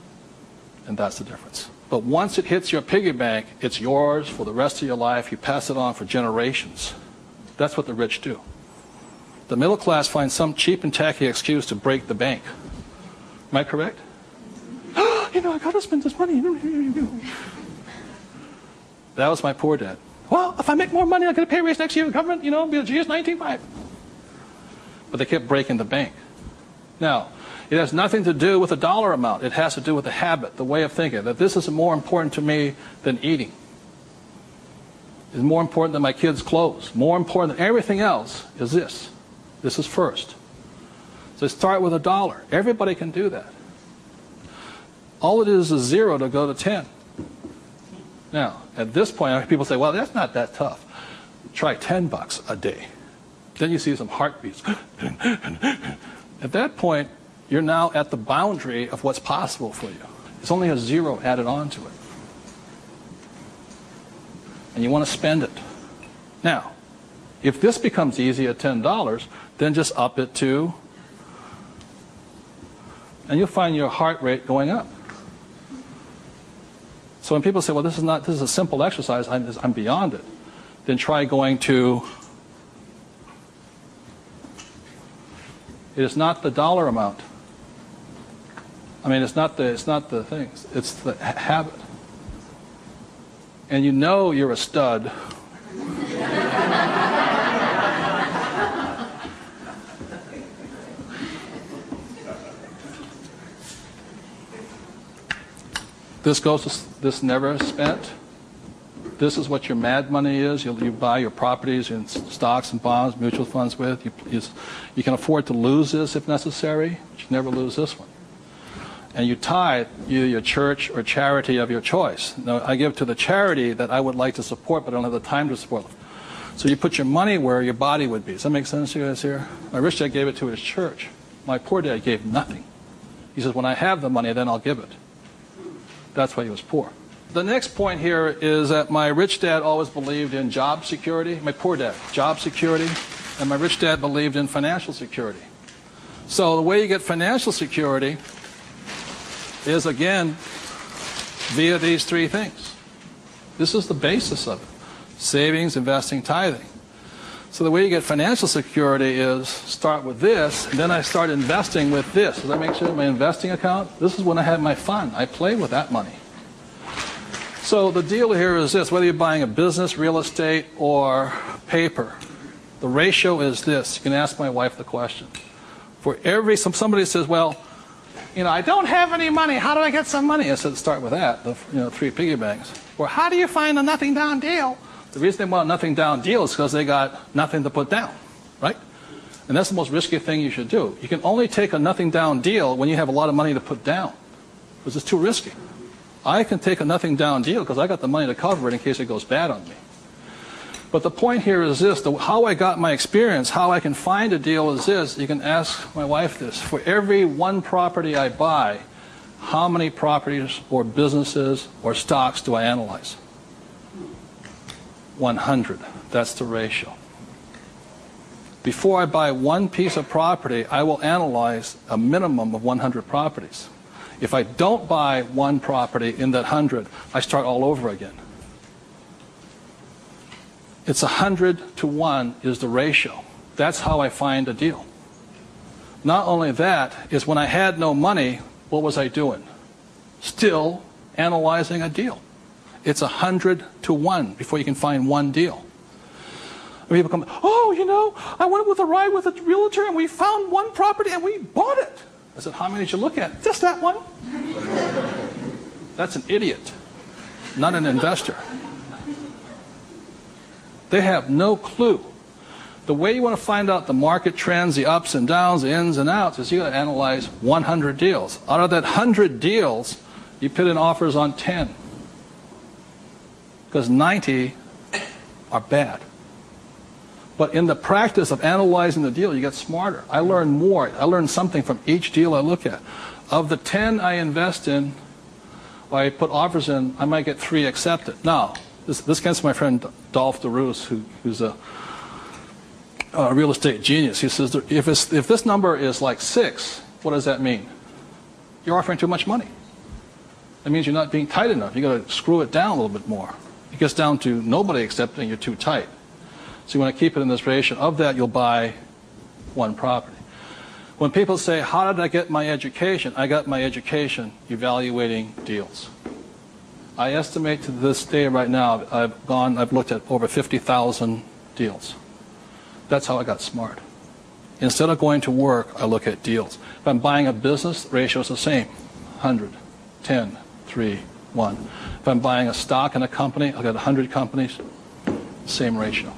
[SPEAKER 2] And that's the difference. But once it hits your piggy bank, it's yours for the rest of your life. You pass it on for generations. That's what the rich do. The middle class finds some cheap and tacky excuse to break the bank. Am I correct? You know, I got to spend this money. That was my poor dad. Well, if I make more money, I'll get a pay raise next year. Government, you know, be a GS-19.5. But they kept breaking the bank. Now, it has nothing to do with the dollar amount. It has to do with the habit, the way of thinking, that this is more important to me than eating. It's more important than my kids' clothes. More important than everything else is this. This is first. So start with $1. Everybody can do that. All it is 0 to go to 10. Now, at this point, people say, well, that's not that tough. Try $10 a day. Then you see some heartbeats. At that point, you're now at the boundary of what's possible for you. It's only a 0 added on to it. And you want to spend it. Now, if this becomes easy at $10, then just up it to, and you'll find your heart rate going up. So when people say, well, this is a simple exercise, I'm beyond it, then try going to, it is not the dollar amount. I mean, it's not the things, it's the habit. And you know you're a stud. This never spent. This is what your mad money is. You buy your properties and stocks and bonds, mutual funds with. You can afford to lose this if necessary, but you never lose this one. And you tithe either your church or charity of your choice. Now, I give to the charity that I would like to support, but I don't have the time to support. So you put your money where your body would be. Does that make sense to you guys here? My rich dad gave it to his church. My poor dad gave nothing. He says, when I have the money, then I'll give it. That's why he was poor. The next point here is that my rich dad always believed in job security. My poor dad, job security. And my rich dad believed in financial security. So the way you get financial security is, again, via these three things. This is the basis of it. Savings, investing, tithing. So the way you get financial security is start with this, and then I start investing with this. Does that make sense? My investing account, this is when I have my fun. I play with that money. So the deal here is this, whether you're buying a business, real estate, or paper, the ratio is this. You can ask my wife the question. For every, somebody says, well, I don't have any money. How do I get some money? I said, start with that, the 3 piggy banks. Or how do you find a nothing down deal? The reason they want a nothing down deal is because they got nothing to put down, right? And that's the most risky thing you should do. You can only take a nothing down deal when you have a lot of money to put down, because it's too risky. I can take a nothing down deal because I got the money to cover it in case it goes bad on me. But the point here is this, how I got my experience, how I can find a deal is this. You can ask my wife this. For every one property I buy, how many properties or businesses or stocks do I analyze? 100. That's the ratio. Before I buy one piece of property, I will analyze a minimum of 100 properties. If I don't buy one property in that 100, I start all over again. It's 100 to 1 is the ratio. That's how I find a deal. Not only that, is when I had no money, what was I doing? Still analyzing a deal. It's 100 to 1 before you can find one deal. And people come, I went with a ride with a realtor and we found one property and we bought it. I said, how many did you look at? Just that one. That's an idiot, not an investor. They have no clue. The way you want to find out the market trends, the ups and downs, the ins and outs, is you got to analyze 100 deals. Out of that 100 deals, you put in offers on 10. Because 90 are bad. But in the practice of analyzing the deal, you get smarter. I learn more. I learn something from each deal I look at. Of the 10 I invest in, or I put offers in, I might get 3 accepted. Now, this comes from my friend Dolph DeRoos, who's a real estate genius. He says, if this number is like 6, what does that mean? You're offering too much money. That means you're not being tight enough. You've got to screw it down a little bit more. It gets down to nobody accepting you're too tight. So you want to keep it in this ratio. Of that, you'll buy one property. When people say, how did I get my education? I got my education evaluating deals. I estimate to this day right now, I've looked at over 50,000 deals. That's how I got smart. Instead of going to work, I look at deals. If I'm buying a business, the ratio is the same. 100, 10, 3, 1. If I'm buying a stock in a company, I've got 100 companies, same ratio.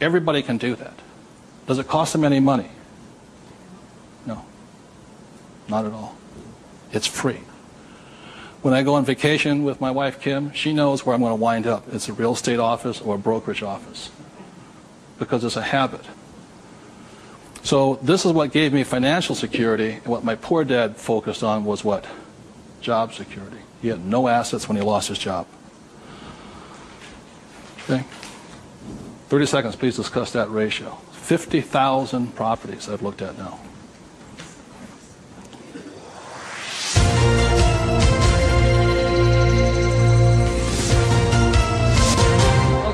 [SPEAKER 2] Everybody can do that. Does it cost them any money? No, not at all. It's free. When I go on vacation with my wife, Kim, she knows where I'm going to wind up. It's a real estate office or a brokerage office because it's a habit. So this is what gave me financial security, and what my poor dad focused on was what? Job security. He had no assets when he lost his job. Okay? 30 seconds, please discuss that ratio. 50,000 properties I've looked at now.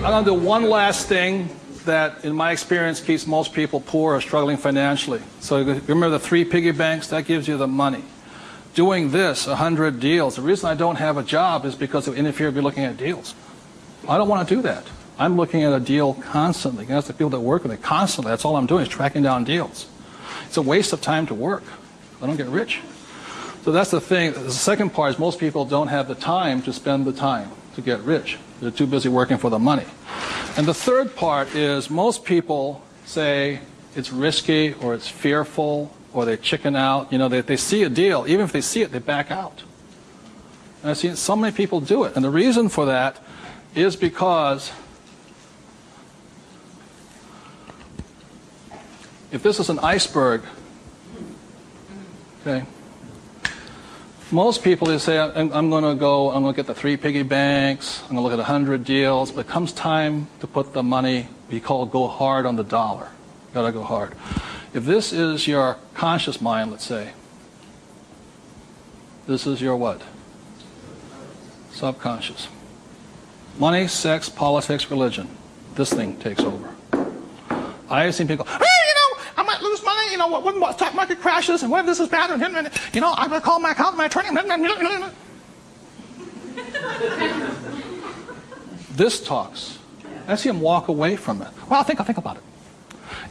[SPEAKER 2] I'm going to do one last thing that, in my experience, keeps most people poor or struggling financially. So remember the 3 piggy banks? That gives you the money. Doing this, 100 deals. The reason I don't have a job is because it would interfere with me looking at deals. I don't want to do that. I'm looking at a deal constantly. That's the people that work with it constantly. That's all I'm doing is tracking down deals. It's a waste of time to work. I don't get rich. So that's the thing. The second part is most people don't have the time to spend the time to get rich. They're too busy working for the money. And the third part is most people say it's risky or it's fearful or they chicken out. They see a deal. Even if they see it, they back out. And I've seen so many people do it. And the reason for that is because if this is an iceberg, okay, most people, they say, I'm going to get the 3 piggy banks, I'm going to look at 100 deals, but it comes time to put the money, we call go hard on the dollar. Got to go hard. If this is your conscious mind, let's say, this is your what? Subconscious. Money, sex, politics, religion. This thing takes over. I have seen people go, hey, I might lose money, when the stock market crashes, and what if this is bad, and I'm going to call my accountant, my attorney. This talks. I see him walk away from it. Well, I'll think about it.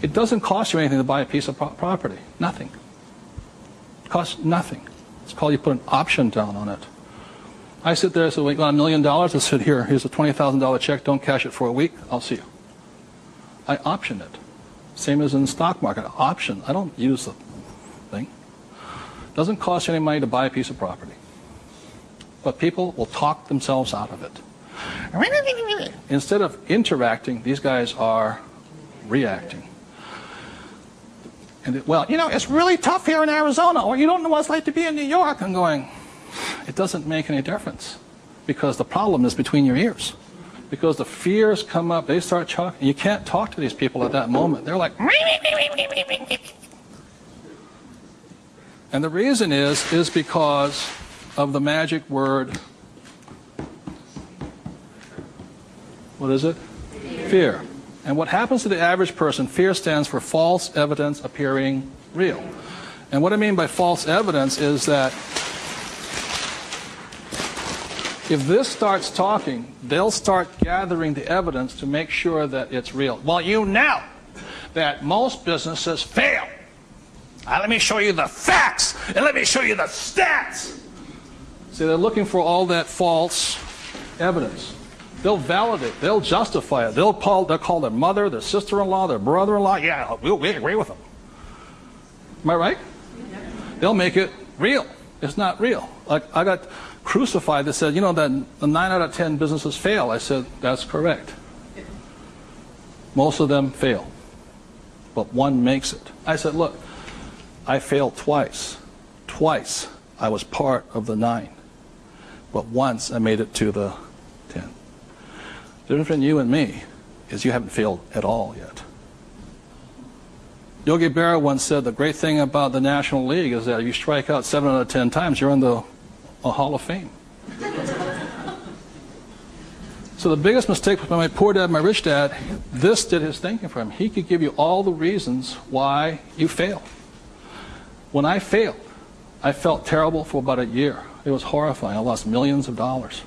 [SPEAKER 2] It doesn't cost you anything to buy a piece of property. Nothing. It costs nothing. It's called you put an option down on it. I sit there and say, we got $1 million. I said, here's a $20,000 check. Don't cash it for a week. I'll see you. I option it. Same as in the stock market. Option. I don't use the thing. It doesn't cost you any money to buy a piece of property. But people will talk themselves out of it. Instead of interacting, these guys are reacting. And it's really tough here in Arizona, or you don't know what it's like to be in New York. I'm going, it doesn't make any difference, because the problem is between your ears. Because the fears come up, they start talking. You can't talk to these people at that moment. They're like, and the reason is because of the magic word. What is it? Fear. And what happens to the average person, fear stands for false evidence appearing real. And what I mean by false evidence is that if this starts talking, they'll start gathering the evidence to make sure that it's real. Well, you know that most businesses fail. Let me show you the facts, and let me show you the stats. See, they're looking for all that false evidence. They'll validate, they'll justify it. They'll call their mother, their sister-in-law, their brother-in-law. Yeah, we agree with them. Am I right? They'll make it real. It's not real. Like, I got crucified that said, that the 9 out of 10 businesses fail. I said, that's correct. Most of them fail, but one makes it. I said, look, I failed twice. Twice I was part of the 9, but once I made it to the 10. The difference between you and me is you haven't failed at all yet. Yogi Berra once said the great thing about the National League is that if you strike out 7 out of 10 times, you're in the Hall of Fame. So the biggest mistake with my poor dad, my rich dad, this did his thinking for him. He could give you all the reasons why you fail. When I failed, I felt terrible for about a year. It was horrifying. I lost millions of dollars.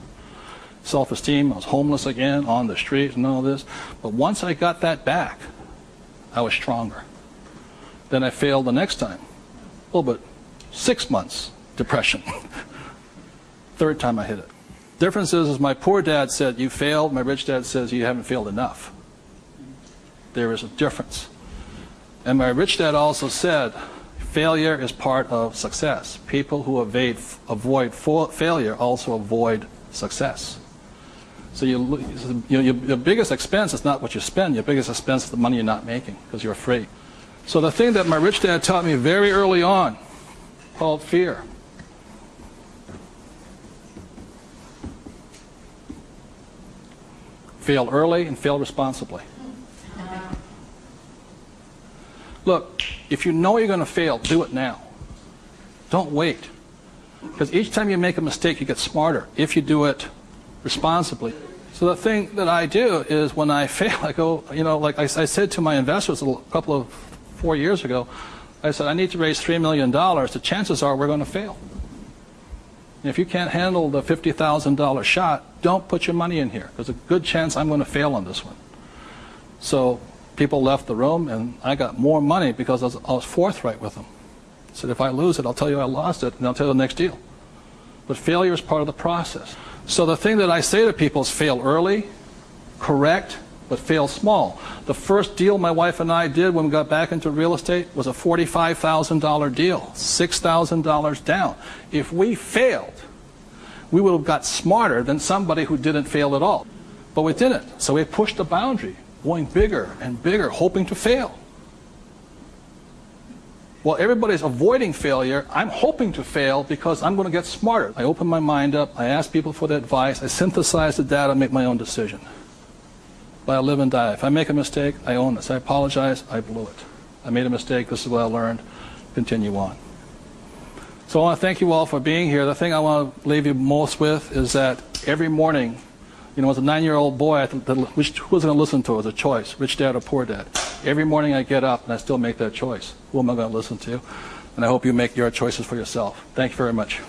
[SPEAKER 2] Self-esteem, I was homeless again, on the street and all this. But once I got that back, I was stronger. Then I failed the next time. Well, but 6 months, depression. Third time I hit it. Difference is my poor dad said, you failed. My rich dad says, you haven't failed enough. There is a difference. And my rich dad also said, failure is part of success. People who avoid failure also avoid success. So your biggest expense is not what you spend. Your biggest expense is the money you're not making because you're afraid. So the thing that my rich dad taught me very early on, called fear. Fail early and fail responsibly. Look, if you know you're going to fail, do it now. Don't wait. Because each time you make a mistake, you get smarter if you do it responsibly. So the thing that I do is when I fail, I go, like I said to my investors a couple of 4 years ago, I said, I need to raise $3 million. The chances are we're going to fail. And if you can't handle the $50,000 shot, don't put your money in here. There's a good chance I'm going to fail on this one. So people left the room, and I got more money because I was forthright with them. I said, if I lose it, I'll tell you I lost it, and I'll tell you the next deal. But failure is part of the process. So the thing that I say to people is fail early, correct, but fail small. The first deal my wife and I did when we got back into real estate was a $45,000 deal, $6,000 down. If we failed, we would have got smarter than somebody who didn't fail at all. But we didn't. So we pushed the boundary, going bigger and bigger, hoping to fail. Well, everybody's avoiding failure. I'm hoping to fail because I'm going to get smarter. I open my mind up. I ask people for their advice. I synthesize the data and make my own decision. But I live and die. If I make a mistake, I own this. I apologize. I blew it. I made a mistake. This is what I learned. Continue on. So I want to thank you all for being here. The thing I want to leave you most with is that every morning, as a 9-year-old boy, who was going to listen to? It was a choice, rich dad or poor dad. Every morning I get up and I still make that choice. Who am I going to listen to? And I hope you make your choices for yourself. Thank you very much.